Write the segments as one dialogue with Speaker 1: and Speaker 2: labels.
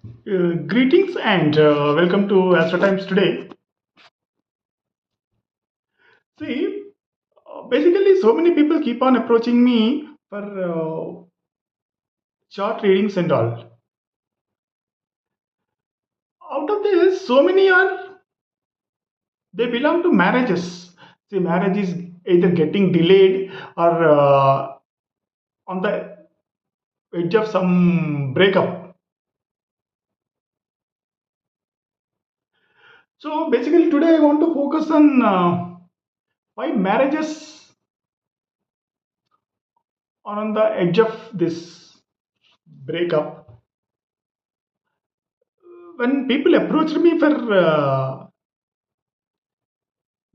Speaker 1: Greetings and welcome to Astro Times today. See, basically, so many people keep on approaching me for chart readings and all. Out of this, so many are they belong to marriages. See, marriage is either getting delayed or on the edge of some breakup. So basically, today I want to focus on why marriages are on the edge of this breakup. When people approached me for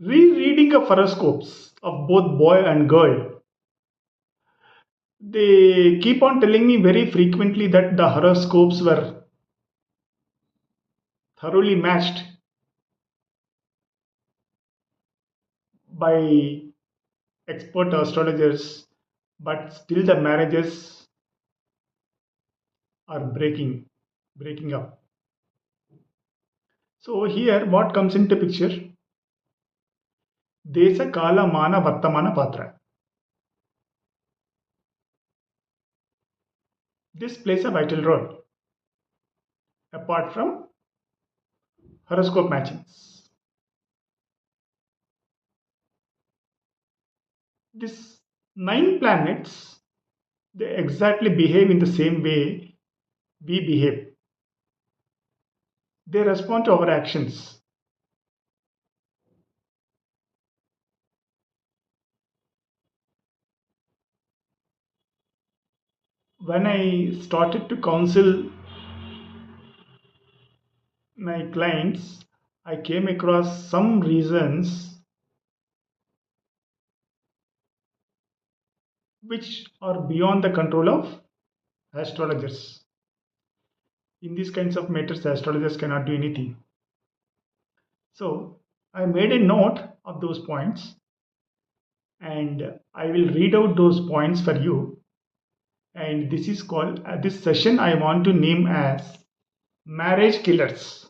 Speaker 1: rereading of horoscopes of both boy and girl, they keep on telling me very frequently that the horoscopes were thoroughly matched by expert astrologers, but still the marriages are breaking up. So here what comes into picture? Desa Kala Mana Vartamana Patra. This plays a vital role apart from horoscope matchings. These nine planets, they exactly behave in the same way we behave. They respond to our actions. When I started to counsel my clients, I came across some reasons which are beyond the control of astrologers. In these kinds of matters, astrologers cannot do anything. So I made a note of those points and I will read out those points for you. And this is called, this session I want to name as marriage killers.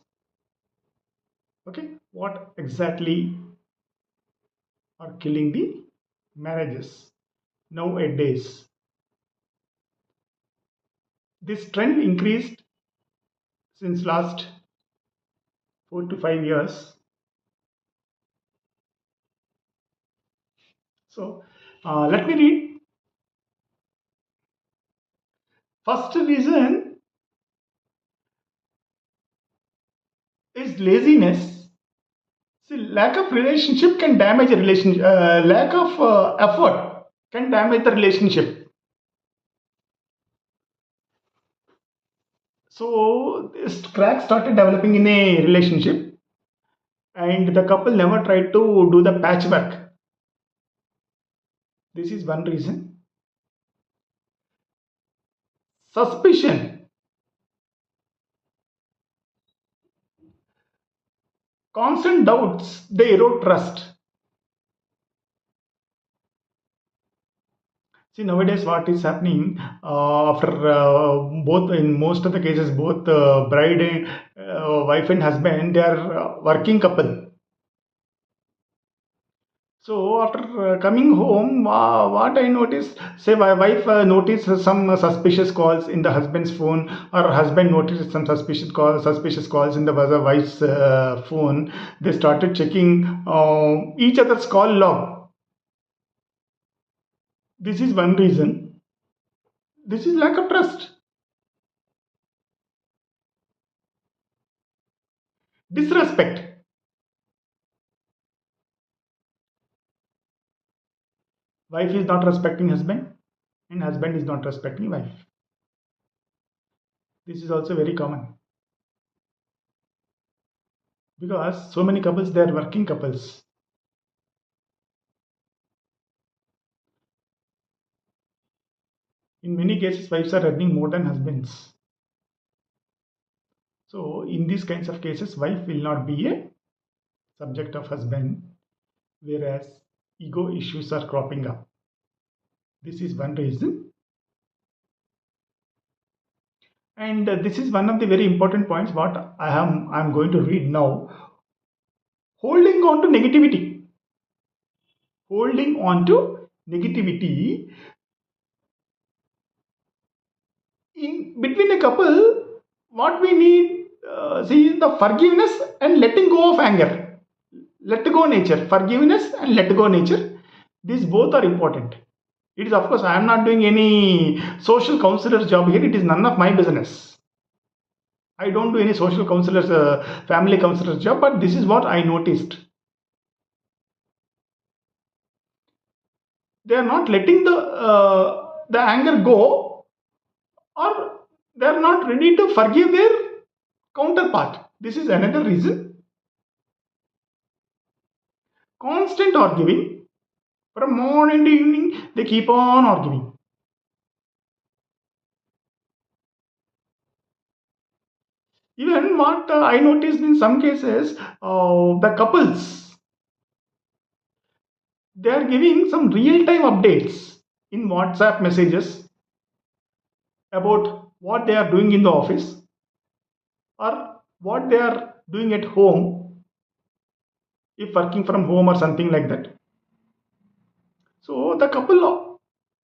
Speaker 1: Okay, what exactly are killing the marriages nowadays? This trend increased since last 4 to 5 years. So let me read. First reason is laziness. See, lack of relationship can damage a relationship. Lack of effort can damage the relationship. So this crack started developing in a relationship, and the couple never tried to do the patchwork. This is one reason. Suspicion, constant doubts, they erode trust. See, nowadays, what is happening after both, in most of the cases, both bride, wife, and husband, they are working couple. So after coming home, what I noticed, say my wife noticed some suspicious calls in the husband's phone, or husband noticed some suspicious calls in the wife's phone. They started checking each other's call log. This is one reason. This is lack of trust. Disrespect. Wife is not respecting husband, and husband is not respecting wife. This is also very common because so many couples, they are working couples. In many cases, wives are earning more than husbands. So in these kinds of cases, wife will not be a subject of husband, whereas ego issues are cropping up. This is one reason. And this is one of the very important points what I'm going to read now. Holding on to negativity. Holding on to negativity in between a couple, what we need see is the forgiveness and letting go of anger. Let go nature. Forgiveness and let go nature. These both are important. It is, of course, I am not doing any social counselor job here. It is none of my business. I don't do any social counselors, family counselor job, but this is what I noticed. They are not letting the anger go, or they are not ready to forgive their counterpart. This is another reason. Constant arguing from morning to evening, they keep on arguing. Even what I noticed in some cases, the couples, they are giving some real time updates in WhatsApp messages about what they are doing in the office or what they are doing at home, if working from home or something like that. So the couple,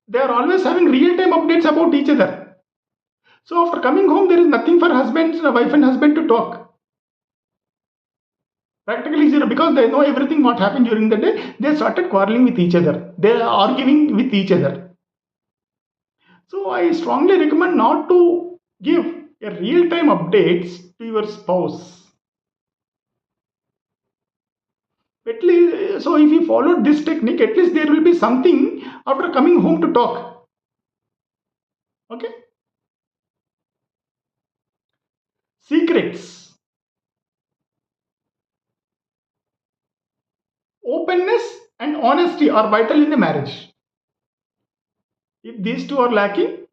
Speaker 1: they are always having real time updates about each other. So after coming home, there is nothing for husband, wife and husband to talk. Practically zero, because they know everything what happened during the day. They started quarreling with each other. They are arguing with each other. So I strongly recommend not to give a real time updates to your spouse. At least, so if you follow this technique, at least there will be something after coming home to talk. Okay. Secrets, openness, and honesty are vital in a marriage. If these two are lacking,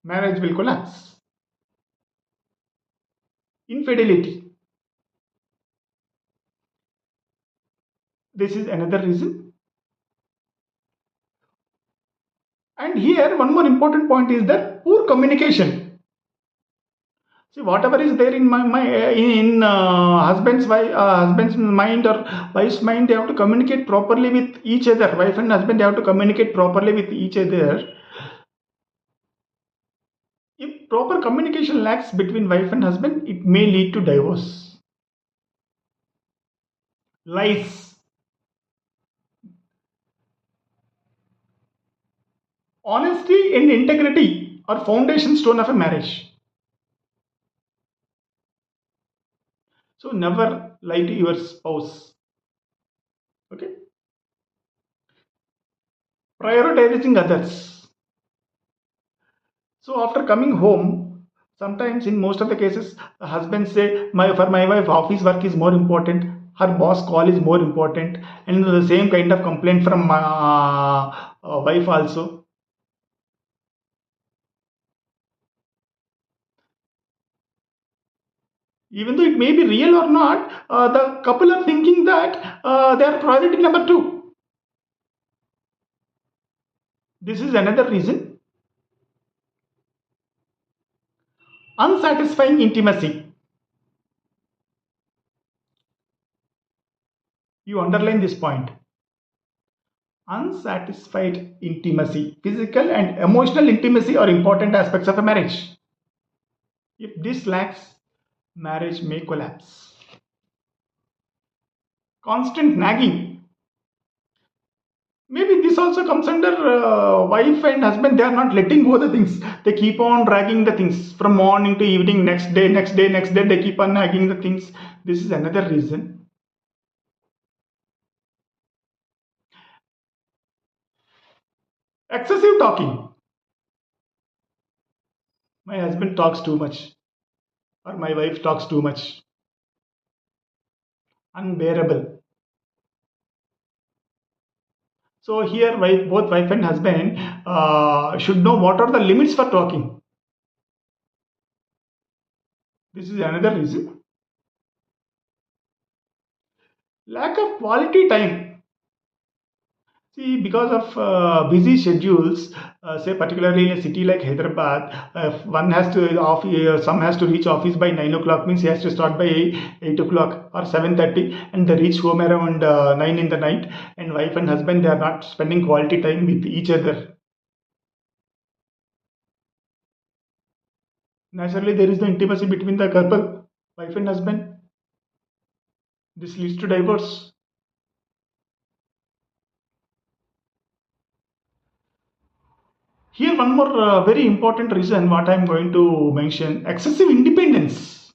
Speaker 1: marriage will collapse. Infidelity. This is another reason. And here, one more important point is that poor communication. See, whatever is there in husband's mind or wife's mind, they have to communicate properly with each other. Wife and husband, they have to communicate properly with each other. If proper communication lacks between wife and husband, it may lead to divorce. Lies. Honesty and integrity are foundation stone of a marriage. So never lie to your spouse. Okay. Prioritizing others. So after coming home, sometimes in most of the cases, the husband say, for my wife, office work is more important. Her boss call is more important, and the same kind of complaint from my wife also. Even though it may be real or not, the couple are thinking that they are priority number two. This is another reason. Unsatisfying intimacy. You underline this point. Unsatisfied intimacy. Physical and emotional intimacy are important aspects of a marriage. If this lacks, marriage may collapse. Constant nagging. Maybe this also comes under wife and husband. They are not letting go the things. They keep on dragging the things from morning to evening, next day, next day, next day. They keep on nagging the things. This is another reason. Excessive talking. My husband talks too much, or my wife talks too much. Unbearable. So here, both wife and husband should know what are the limits for talking. This is another reason. Lack of quality time. See, because of busy schedules, say particularly in a city like Hyderabad, if one has to some has to reach office by 9 o'clock, means he has to start by 8 o'clock or 7:30, and they reach home around 9 in the night. And wife and husband, they are not spending quality time with each other. Naturally, there is no intimacy between the couple, wife and husband. This leads to divorce. Here, one more very important reason what I am going to mention: excessive independence.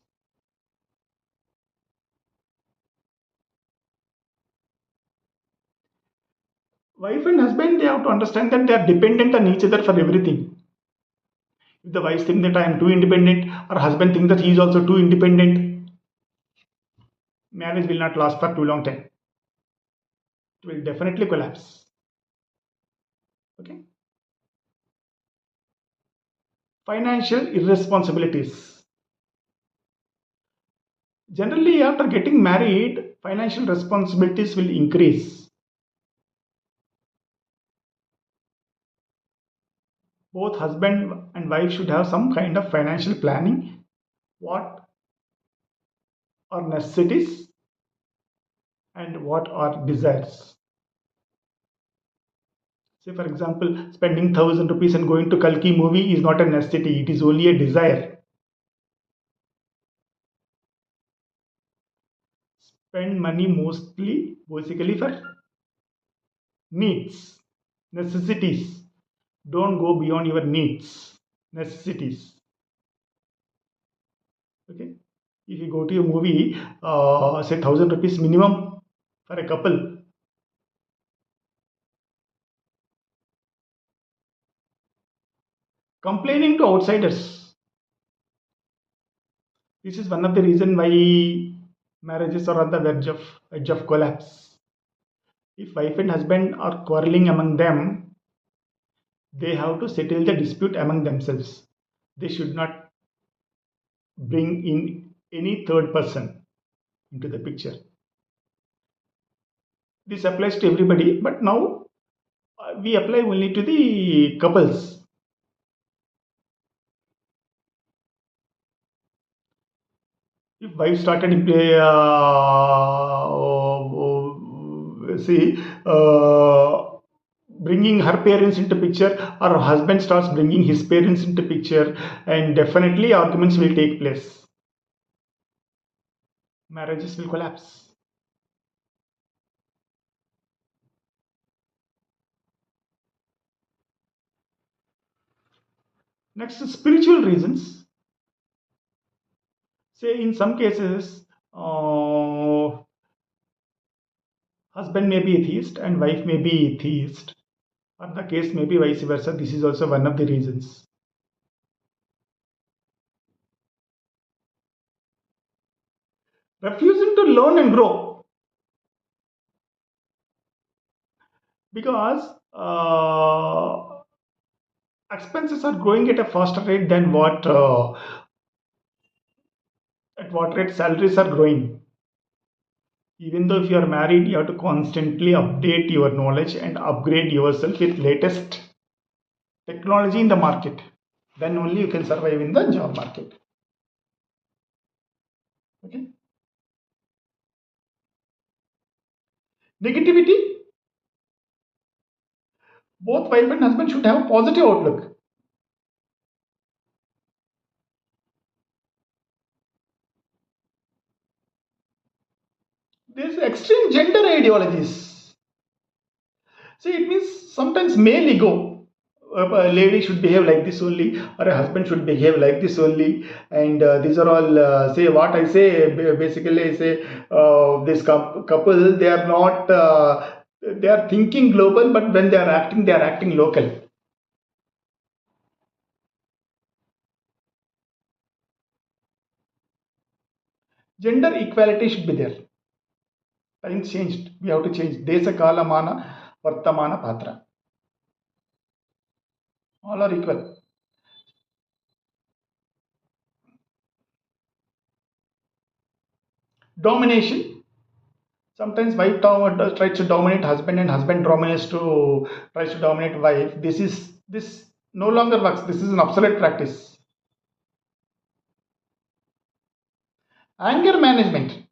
Speaker 1: Wife and husband, they have to understand that they are dependent on each other for everything. If the wife thinks that I am too independent, or husband thinks that he is also too independent, marriage will not last for too long time. It will definitely collapse. Okay. Financial irresponsibilities. Generally, after getting married, financial responsibilities will increase. Both husband and wife should have some kind of financial planning. What are necessities and what are desires? Say, for example, spending 1,000 rupees and going to Kalki movie is not a necessity, it is only a desire. Spend money mostly, basically, for needs, necessities. Don't go beyond your needs, necessities. Okay. If you go to a movie, say 1,000 rupees minimum for a couple. Complaining to outsiders. This is one of the reason why marriages are on the edge of collapse. If wife and husband are quarreling among them, they have to settle the dispute among themselves. They should not bring in any third person into the picture. This applies to everybody, but now we apply only to the couples. If wife started see bringing her parents into picture, or husband starts bringing his parents into picture, and definitely arguments will take place. Marriages will collapse. Next, spiritual reasons. Say in some cases, husband may be atheist and wife may be atheist, or the case may be vice versa. This is also one of the reasons. Refusing to learn and grow, because expenses are growing at a faster rate than what at what rate salaries are growing. Even though if you are married, you have to constantly update your knowledge and upgrade yourself with latest technology in the market. Then only you can survive in the job market. Okay. Negativity. Both wife and husband should have positive outlook. There's extreme gender ideologies. See, it means sometimes male ego. A lady should behave like this only, or a husband should behave like this only, and these are all say what I say. Basically, I say this couple, they are not. They are thinking global, but when they are acting local. Gender equality should be there. Times changed. We have to change. Desa kala mana vartamana patra. All are equal. Domination. Sometimes wife tries to dominate husband and husband tries to dominate wife. This no longer works. This is an obsolete practice. Anger management.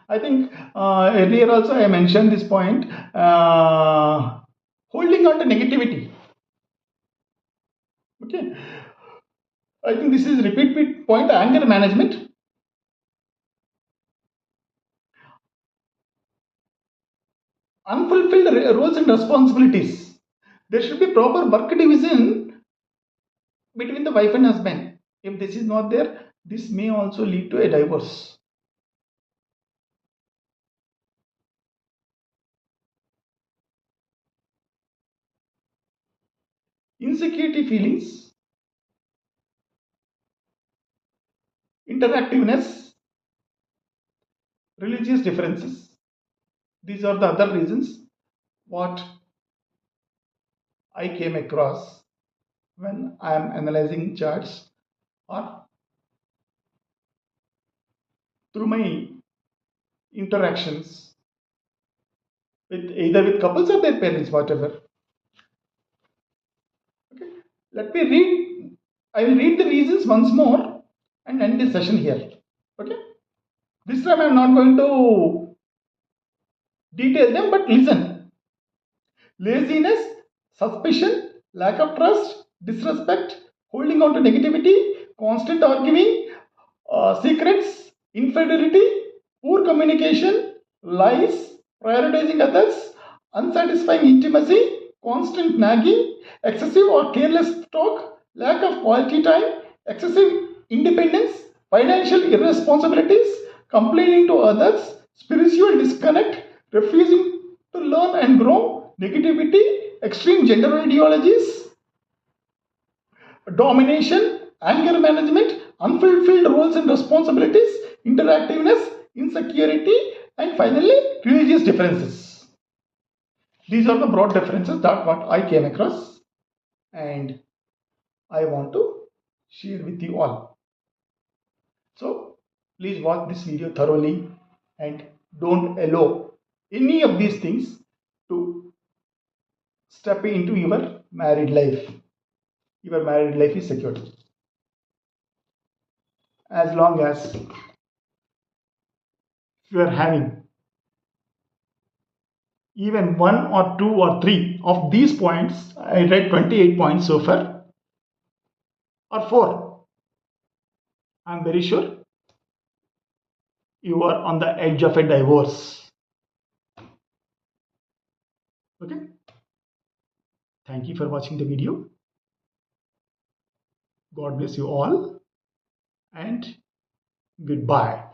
Speaker 1: I think earlier also I mentioned this point. Holding on to negativity. Okay. I think this is repeat point. Anger management. Unfulfilled roles and responsibilities. There should be proper work division between the wife and husband. If this is not there, this may also lead to a divorce. Insecurity feelings, interactiveness, religious differences. These are the other reasons what I came across when I am analyzing charts or through my interactions with either with couples or their parents, whatever. Okay. Let me read. I will read the reasons once more and end this session here. Okay. This time I am not going to detail them, but listen. Laziness, suspicion, lack of trust, disrespect, holding on to negativity, constant arguing, secrets, infidelity, poor communication, lies, prioritizing others, unsatisfying intimacy, constant nagging, excessive or careless talk, lack of quality time, excessive independence, financial irresponsibilities, complaining to others, spiritual disconnect, refusing to learn and grow, negativity, extreme gender ideologies, domination, anger management, unfulfilled roles and responsibilities, interactiveness, insecurity, and finally, religious differences. These are the broad differences that what I came across and I want to share with you all. So, please watch this video thoroughly and don't allow any of these things to step into your married life. Your married life is secured. As long as you are having even one or two or three of these points, I read 28 points so far, or four, I'm very sure you are on the edge of a divorce. Okay. Thank you for watching the video. God bless you all and goodbye.